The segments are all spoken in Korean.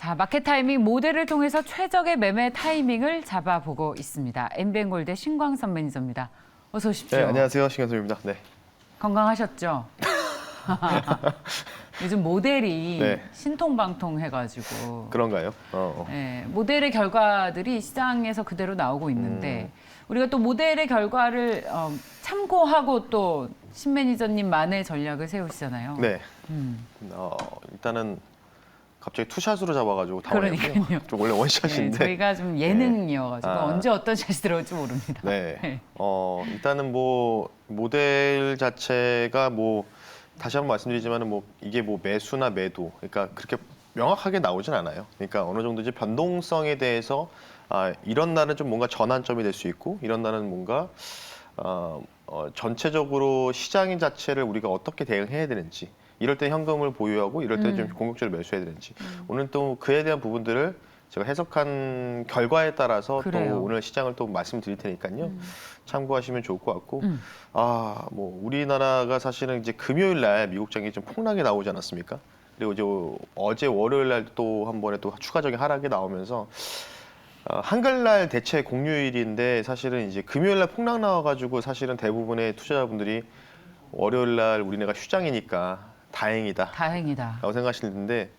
자, 마켓 타이밍 모델을 통해서 최적의 매매 타이밍을 잡아보고 있습니다. 엠비엔골드 신광선 매니저입니다. 어서 오십시오. 네, 안녕하세요. 신광선입니다. 네. 건강하셨죠? 요즘 모델이 네. 신통방통해가지고 그런가요? 네, 모델의 결과들이 시장에서 그대로 나오고 있는데 우리가 또 모델의 결과를 참고하고 또 신 매니저님만의 전략을 세우시잖아요. 네. 일단은 갑자기 투샷으로 잡아가지고 당황했고요. 그러니까요. 좀 원래 원샷인데. 네, 저희가 좀 예능이어가지고 아. 언제 어떤 샷이 들어올지 모릅니다. 네. 일단은 뭐 모델 자체가 뭐 다시 한번 말씀드리지만은 뭐 이게 뭐 매수나 매도, 그러니까 그렇게 명확하게 나오진 않아요. 그러니까 어느 정도 이제 변동성에 대해서 이런 날은 좀 뭔가 전환점이 될 수 있고 이런 날은 뭔가 전체적으로 시장 자체를 우리가 어떻게 대응해야 되는지, 이럴 때 현금을 보유하고 이럴 때 좀 공격적으로 매수해야 되는지, 오늘 또 그에 대한 부분들을 제가 해석한 결과에 따라서 그래요. 또 오늘 시장을 또 말씀드릴 테니까요. 참고하시면 좋을 것 같고, 뭐 우리나라가 사실은 이제 금요일 날 미국장이 좀 폭락이 나오지 않았습니까? 그리고 이제 어제 월요일 날 또 한 번에 또 추가적인 하락이 나오면서 한글날 대체 공휴일인데 사실은 이제 금요일 날 폭락 나와가지고 사실은 대부분의 투자자분들이 월요일 날 우리네가 휴장이니까 다행이다. 다행이다. 라고 생각하시는데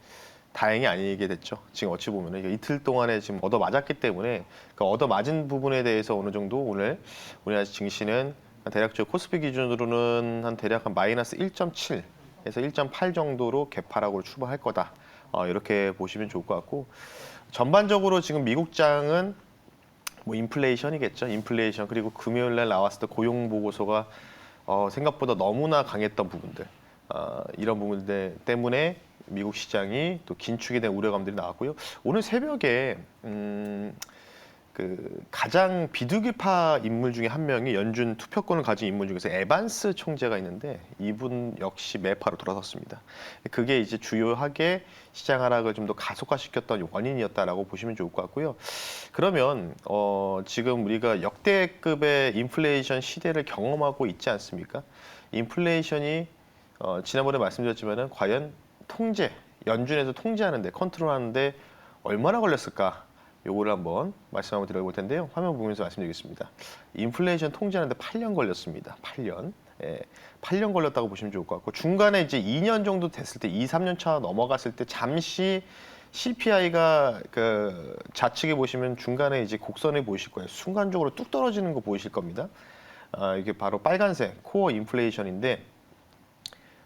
다행이 아니게 됐죠. 지금 어찌 보면은 이틀 동안에 지금 얻어 맞았기 때문에 그 얻어 맞은 부분에 대해서 어느 정도 오늘 우리나라 증시는 대략적으로 코스피 기준으로는 대략 마이너스 1.7에서 1.8 정도로 개파락으로 출발할 거다. 이렇게 보시면 좋을 것 같고, 전반적으로 지금 미국장은 뭐 인플레이션이겠죠. 인플레이션, 그리고 금요일 날 나왔을 때 고용 보고서가 생각보다 너무나 강했던 부분들, 이런 부분들 때문에 미국 시장이 또 긴축이 된 우려감들이 나왔고요. 오늘 새벽에 그 가장 비두기파 인물 중에 한 명이 연준 투표권을 가진 인물 중에서 에반스 총재가 있는데 이분 역시 매파로 돌아섰습니다. 그게 이제 주요하게 시장 하락을 좀 더 가속화시켰던 원인이었다라고 보시면 좋을 것 같고요. 그러면 지금 우리가 역대급의 인플레이션 시대를 경험하고 있지 않습니까? 인플레이션이 지난번에 말씀드렸지만은 과연 연준에서 통제하는데, 컨트롤하는데 얼마나 걸렸을까? 요거를 한번 말씀 한번 드려볼 텐데요. 화면 보면서 말씀드리겠습니다. 인플레이션 통제하는데 8년 걸렸습니다. 8년. 예, 8년 걸렸다고 보시면 좋을 것 같고, 중간에 이제 2년 정도 됐을 때, 2, 3년 차 넘어갔을 때 잠시 CPI가 그 좌측에 보시면 중간에 이제 곡선을 보이실 거예요. 순간적으로 뚝 떨어지는 거 보이실 겁니다. 이게 바로 빨간색 코어 인플레이션인데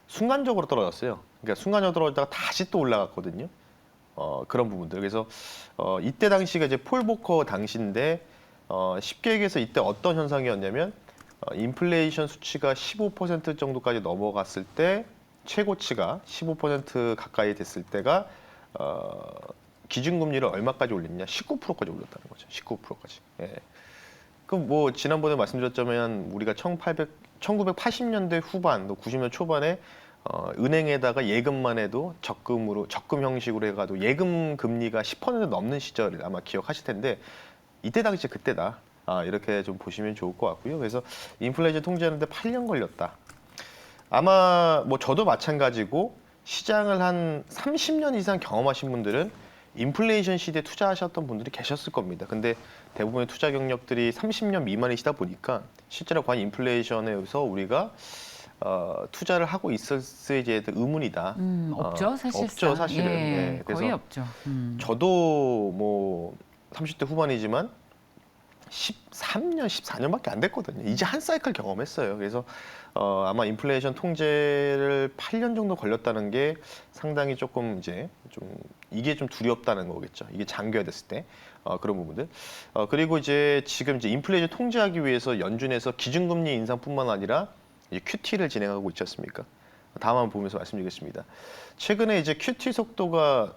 순간적으로 떨어졌어요. 그러니까 순간적으로 떨어졌다가 다시 또 올라갔거든요. 그런 부분들. 그래서 이때 당시가 이제 폴 보커 당시인데 쉽게 얘기해서 이때 어떤 현상이었냐면 인플레이션 수치가 15% 정도까지 넘어갔을 때, 최고치가 15% 가까이 됐을 때가 기준금리를 얼마까지 올렸냐? 19%까지 올렸다는 거죠. 19%까지. 예. 그럼 뭐 지난번에 말씀드렸자면 우리가 1980년대 후반, 또 90년대 초반에 은행에다가 예금만 해도 적금 형식으로 해가지고 예금 금리가 10% 넘는 시절을 아마 기억하실 텐데, 이때 당시 그때다. 이렇게 좀 보시면 좋을 것 같고요. 그래서 인플레이션 통제하는데 8년 걸렸다. 아마 뭐 저도 마찬가지고 시장을 한 30년 이상 경험하신 분들은 인플레이션 시대에 투자하셨던 분들이 계셨을 겁니다. 근데 대부분의 투자 경력들이 30년 미만이시다 보니까 실제로 과연 인플레이션에서 우리가 투자를 하고 있었을지에 대한 의문이다. 없죠, 사실상. 없죠, 사실은. 예, 네, 그래서 거의 없죠. 저도 뭐 30대 후반이지만 13년, 14년밖에 안 됐거든요. 이제 한 사이클 경험했어요. 그래서 아마 인플레이션 통제를 8년 정도 걸렸다는 게 상당히 조금 이제 이게 좀 두렵다는 거겠죠. 이게 장기화됐을 때 그런 부분들. 그리고 이제 지금 이제 인플레이션 통제하기 위해서 연준에서 기준금리 인상뿐만 아니라 이제 QT를 진행하고 있지 않습니까? 다음 한번 보면서 말씀드리겠습니다. 최근에 이제 QT 속도가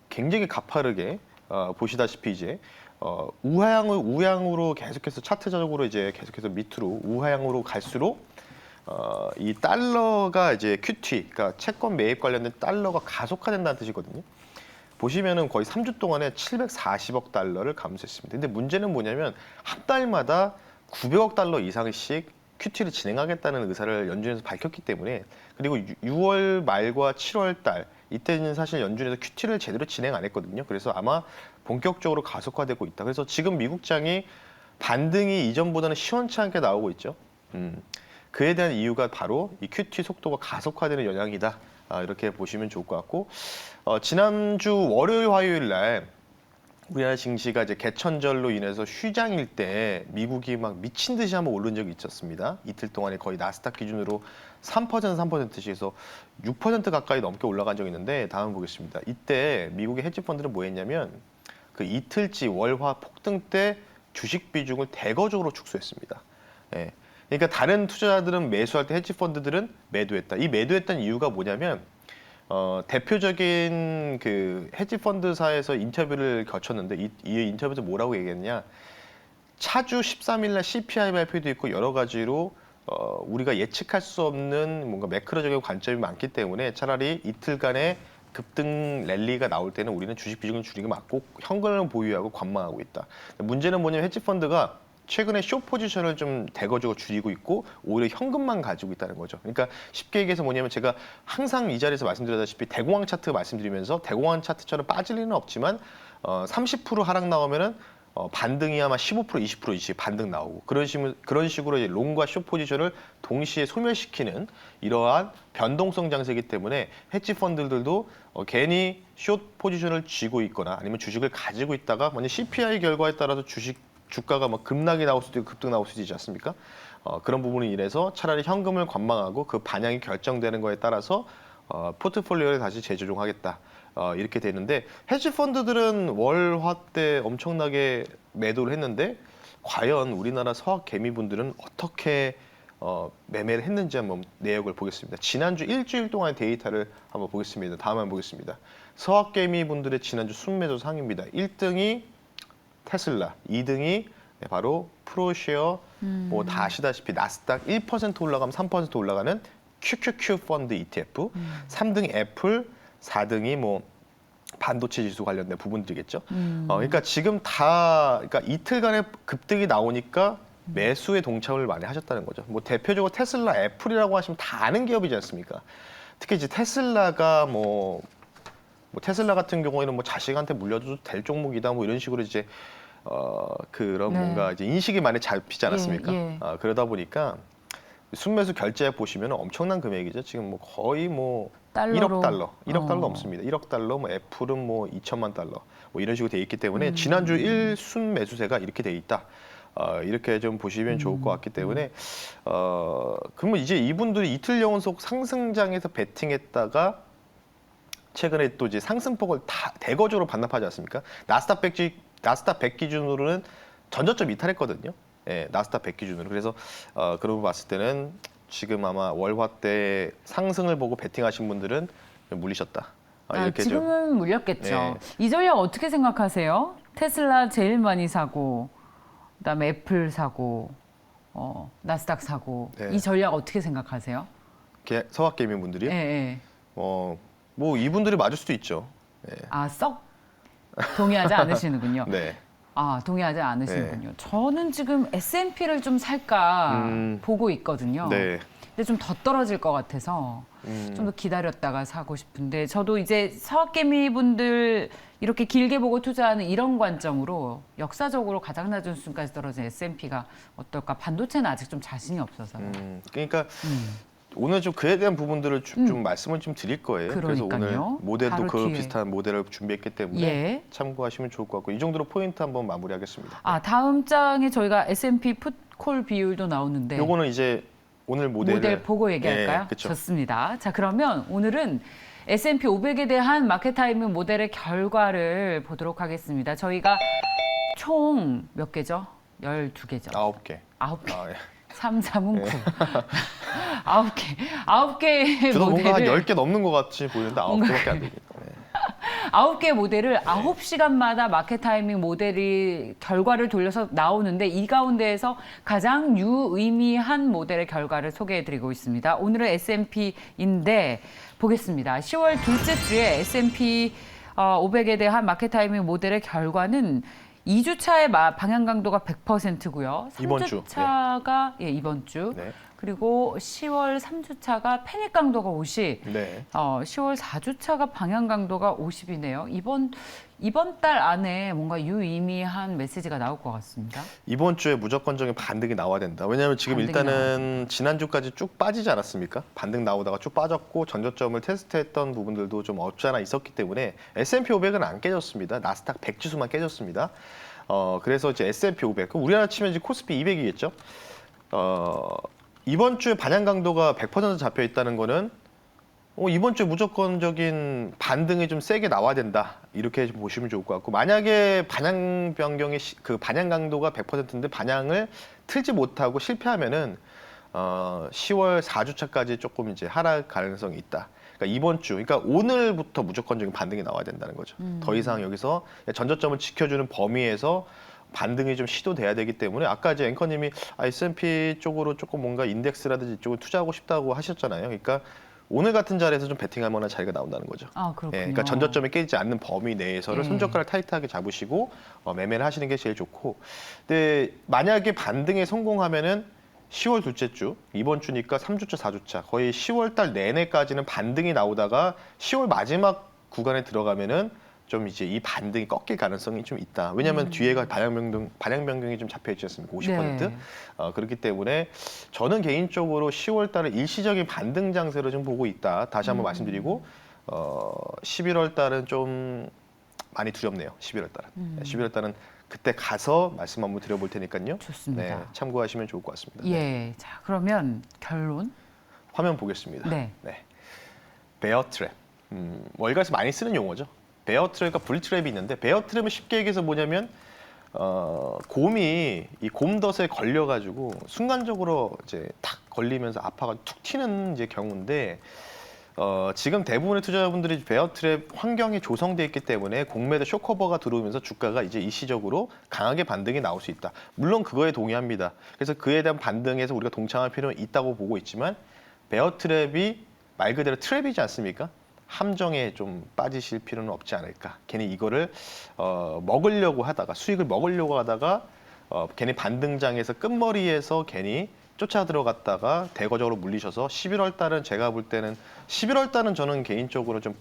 굉장히 가파르게 보시다시피 이제 우향으로 계속해서 차트적으로 이제 계속해서 밑으로 우하향으로 갈수록 이 달러가 이제 QT, 그러니까 채권 매입 관련된 달러가 가속화된다는 뜻이거든요. 보시면은 거의 3주 동안에 740억 달러를 감소했습니다. 근데 문제는 뭐냐면 한 달마다 900억 달러 이상씩 QT를 진행하겠다는 의사를 연준에서 밝혔기 때문에, 그리고 6월 말과 7월 달 이때는 사실 연준에서 QT를 제대로 진행 안 했거든요. 그래서 아마 본격적으로 가속화되고 있다. 그래서 지금 미국장이 반등이 이전보다는 시원찮게 나오고 있죠. 그에 대한 이유가 바로 이 QT 속도가 가속화되는 영향이다. 이렇게 보시면 좋을 것 같고, 지난주 월요일, 화요일 날 우리나라 증시가 이제 개천절로 인해서 휴장일 때 미국이 막 미친 듯이 한번 오른 적이 있었습니다. 이틀 동안에 거의 나스닥 기준으로 3%씩 해서 6% 가까이 넘게 올라간 적이 있는데, 다음 보겠습니다. 이때 미국의 헤지펀드는 뭐 했냐면 그 이틀치 월화 폭등 때 주식 비중을 대거적으로 축소했습니다. 예. 그러니까 다른 투자자들은 매수할 때 헤지펀드들은 매도했다. 이 매도했다는 이유가 뭐냐면 대표적인 그 헤지펀드사에서 인터뷰를 거쳤는데 이 인터뷰에서 뭐라고 얘기했냐? 차주 13일 날 CPI 발표도 있고 여러 가지로 우리가 예측할 수 없는 뭔가 매크로적인 관점이 많기 때문에 차라리 이틀간의 급등 랠리가 나올 때는 우리는 주식 비중을 줄이는 게 맞고 현금을 보유하고 관망하고 있다. 문제는 뭐냐면 헤지펀드가 최근에 숏 포지션을 좀 대거적으로 줄이고 있고 오히려 현금만 가지고 있다는 거죠. 그러니까 쉽게 얘기해서 뭐냐면 제가 항상 이 자리에서 말씀드렸다시피 대공황 차트 말씀드리면서 대공황 차트처럼 빠질 리는 없지만 30% 하락 나오면은 반등이 아마 15%, 20%씩 반등 나오고 그런 식으로 이제 롱과 숏 포지션을 동시에 소멸시키는 이러한 변동성 장세이기 때문에 헤지 펀드들도 괜히 숏 포지션을 쥐고 있거나 아니면 주식을 가지고 있다가 만약 CPI 결과에 따라서 주가가 뭐 급락이 나올 수도 있고 급등 나올 수도 있지 않습니까? 그런 부분이 이래서 차라리 현금을 관망하고 그 반향이 결정되는 거에 따라서 포트폴리오를 다시 재조정하겠다. 이렇게 되는데 헤지 펀드들은 월화 때 엄청나게 매도를 했는데 과연 우리나라 서학 개미분들은 어떻게 매매를 했는지 한번 내역을 보겠습니다. 지난주 일주일 동안의 데이터를 한번 보겠습니다. 다음 한번 보겠습니다. 서학 개미분들의 지난주 순매도 상입니다. 1등이 테슬라, 2등이 바로 프로쉐어, 뭐 다 아시다시피 나스닥 1% 올라가면 3% 올라가는 QQQ 펀드 ETF, 3등이 애플, 4등이 뭐 반도체 지수 관련된 부분들이겠죠. 그러니까 지금 그러니까 이틀간의 급등이 나오니까 매수에 동참을 많이 하셨다는 거죠. 뭐 대표적으로 테슬라, 애플이라고 하시면 다 아는 기업이지 않습니까? 특히 이제 테슬라가 뭐 테슬라 같은 경우에는 뭐 자식한테 물려줘도 될 종목이다 뭐 이런 식으로 이제 그런 네. 뭔가 이제 인식이 많이 잡히지 않았습니까? 예. 그러다 보니까 순매수 결제액 보시면 엄청난 금액이죠. 지금 뭐 거의 뭐 달러로. 1억 달러 넘습니다. 1억 달러, 뭐 애플은 뭐 2천만 달러, 뭐 이런 식으로 돼 있기 때문에 지난주 1순 매수세가 이렇게 돼 있다. 이렇게 좀 보시면 좋을 것 같기 때문에 그러면 이제 이분들이 이틀 연속 상승장에서 베팅했다가 최근에 또 이제 상승폭을 다 대거적으로 반납하지 않습니까? 나스닥 100 기준으로는 전저점 이탈했거든요. 예, 나스닥 100 기준으로. 그래서 그러고 봤을 때는 지금 아마 월화 때 상승을 보고 베팅하신 분들은 물리셨다. 이렇게 지금은 물렸겠죠. 네. 이 전략 어떻게 생각하세요? 테슬라 제일 많이 사고, 그다음에 애플 사고, 나스닥 사고. 네. 이 전략 어떻게 생각하세요? 서학 게이밍 분들이요. 예, 예. 뭐 이분들이 맞을 수도 있죠. 예. 썩 동의하지 않으시는군요. 네. 동의하지 않으시는군요. 저는 지금 S&P를 좀 살까 보고 있거든요. 네. 근데 좀 더 떨어질 것 같아서 좀 더 기다렸다가 사고 싶은데 저도 이제 서학개미 분들 이렇게 길게 보고 투자하는 이런 관점으로 역사적으로 가장 낮은 수준까지 떨어진 S&P가 어떨까? 반도체는 아직 좀 자신이 없어서. 그러니까 오늘 좀 그에 대한 부분들을 좀 말씀을 좀 드릴 거예요. 그래서 그러니까요. 오늘 모델도 바로 그 뒤에. 비슷한 모델을 준비했기 때문에 예. 참고하시면 좋을 것 같고 이 정도로 포인트 한번 마무리하겠습니다. 다음 장에 저희가 S&P 풋콜 비율도 나오는데 요거는 이제 오늘 모델을 보고 얘기할까요? 예, 그쵸. 좋습니다. 자, 그러면 오늘은 S&P 500에 대한 마켓 타이밍 모델의 결과를 보도록 하겠습니다. 저희가 총 몇 개죠? 12개죠. 9개. 9개. 예. 3, 3은 9. 9개. 9개의 저도 뭔가 한 모델을 10개 넘는 것 같이 보이는데 9개밖에 안 되겠다. 9개 모델을 9시간마다 마켓 타이밍 모델이 결과를 돌려서 나오는데 이 가운데에서 가장 유의미한 모델의 결과를 소개해드리고 있습니다. 오늘은 S&P인데 보겠습니다. 10월 둘째 주에 S&P 500에 대한 마켓 타이밍 모델의 결과는 2주차의 방향 강도가 100%고요. 이번 주. 3주차가 이번 주. 네. 그리고 10월 3주차가 패닉 강도가 50, 네. 10월 4주차가 방향 강도가 50이네요. 이번 달 안에 뭔가 유의미한 메시지가 나올 것 같습니다. 이번 주에 무조건적인 반등이 나와야 된다. 왜냐하면 지금 반등이 일단은 지난주까지 쭉 빠지지 않았습니까? 반등 나오다가 쭉 빠졌고 전저점을 테스트했던 부분들도 좀 없지 않아 있었기 때문에 S&P 500은 안 깨졌습니다. 나스닥 100 지수만 깨졌습니다. 그래서 이제 S&P 500, 그럼 우리나라 치면 이제 코스피 200이겠죠? 이번 주에 반향 강도가 100% 잡혀 있다는 거는 이번 주에 무조건적인 반등이 좀 세게 나와야 된다. 이렇게 좀 보시면 좋을 것 같고, 만약에 반향 변경의 그 반향 강도가 100%인데 반향을 틀지 못하고 실패하면은 10월 4주차까지 조금 이제 하락 가능성이 있다. 그러니까 이번 주, 그러니까 오늘부터 무조건적인 반등이 나와야 된다는 거죠. 더 이상 여기서 전저점을 지켜주는 범위에서 반등이 좀 시도돼야 되기 때문에, 아까 이제 앵커님이 S&P 쪽으로 조금 뭔가 인덱스라든지 이쪽으로 투자하고 싶다고 하셨잖아요. 그러니까 오늘 같은 자리에서 좀 베팅할 만한 자리가 나온다는 거죠. 아, 그렇군요. 그러니까 전저점이 깨지지 않는 범위 내에서를 예. 손젓가락 타이트하게 잡으시고 매매를 하시는 게 제일 좋고, 근데 만약에 반등에 성공하면은 10월 둘째 주, 이번 주니까 3주차, 4주차, 거의 10월 달 내내까지는 반등이 나오다가 10월 마지막 구간에 들어가면은 좀 이제 이 반등이 꺾일 가능성이 좀 있다. 왜냐하면 뒤에가 반향 변경이 좀 잡혀 있지 않습니까? 50%. 네. 그렇기 때문에 저는 개인적으로 10월 달에 일시적인 반등 장세로 좀 보고 있다. 다시 한번 말씀드리고, 11월 달은 좀 많이 두렵네요. 11월 달은. 11월 달은 그때 가서 말씀 한번 드려볼 테니까요. 좋습니다. 네, 참고하시면 좋을 것 같습니다. 네. 예. 자, 그러면 결론? 화면 보겠습니다. 네. 베어 트랩. 월가에서 많이 쓰는 용어죠. 베어 트랩과 불 트랩이 있는데, 베어 트랩은 쉽게 얘기해서 뭐냐면 곰이 이 곰덫에 걸려가지고 순간적으로 이제 탁 걸리면서 아파가 툭 튀는 이제 경우인데, 지금 대부분의 투자자분들이 베어 트랩 환경이 조성돼 있기 때문에 공매도 쇼커버가 들어오면서 주가가 이제 일시적으로 강하게 반등이 나올 수 있다. 물론 그거에 동의합니다. 그래서 그에 대한 반등에서 우리가 동참할 필요는 있다고 보고 있지만, 베어 트랩이 말 그대로 트랩이지 않습니까? 함정에 좀 빠지실 필요는 없지 않을까. 괜히 이거를 먹으려고 하다가, 수익을 먹으려고 하다가 괜히 반등장에서 끝머리에서 괜히 쫓아 들어갔다가 대거적으로 물리셔서 11월 달은 제가 볼 때는 11월 달은 저는 개인적으로 좀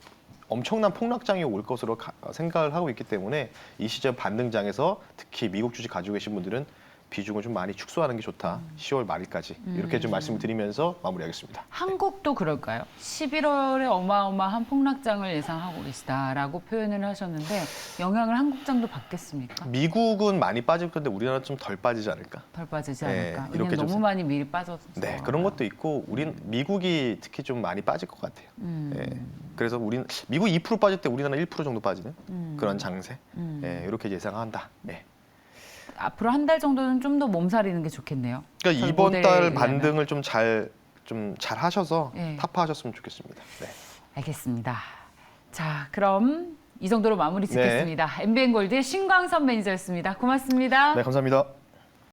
엄청난 폭락장이 올 것으로 생각을 하고 있기 때문에, 이 시점 반등장에서 특히 미국 주식 가지고 계신 분들은 비중을 좀 많이 축소하는 게 좋다. 10월 말일까지 이렇게 좀 말씀을 드리면서 마무리하겠습니다. 한국도 그럴까요? 11월에 어마어마한 폭락장을 예상하고 계시다라고 표현을 하셨는데 영향을 한국장도 받겠습니까? 미국은 많이 빠질 건데 우리나라는 좀 덜 빠지지 않을까? 덜 빠지지 네, 않을까? 이렇게 왜냐면 좀 너무 많이 미리 빠져서. 네, 그런 것도 있고, 미국이 특히 좀 많이 빠질 것 같아요. 그래서 미국 2% 빠질 때 우리나라 1% 정도 빠지는 그런 장세. 이렇게 예상한다. 앞으로 한 달 정도는 좀 더 몸살이는 게 좋겠네요. 그러니까 저희 이번 모델에 달 의하면. 반등을 좀 잘 하셔서 예. 타파하셨으면 좋겠습니다. 네. 알겠습니다. 자, 그럼 이 정도로 마무리 짓겠습니다. MBN 골드의 신광선 매니저였습니다. 고맙습니다. 네, 감사합니다.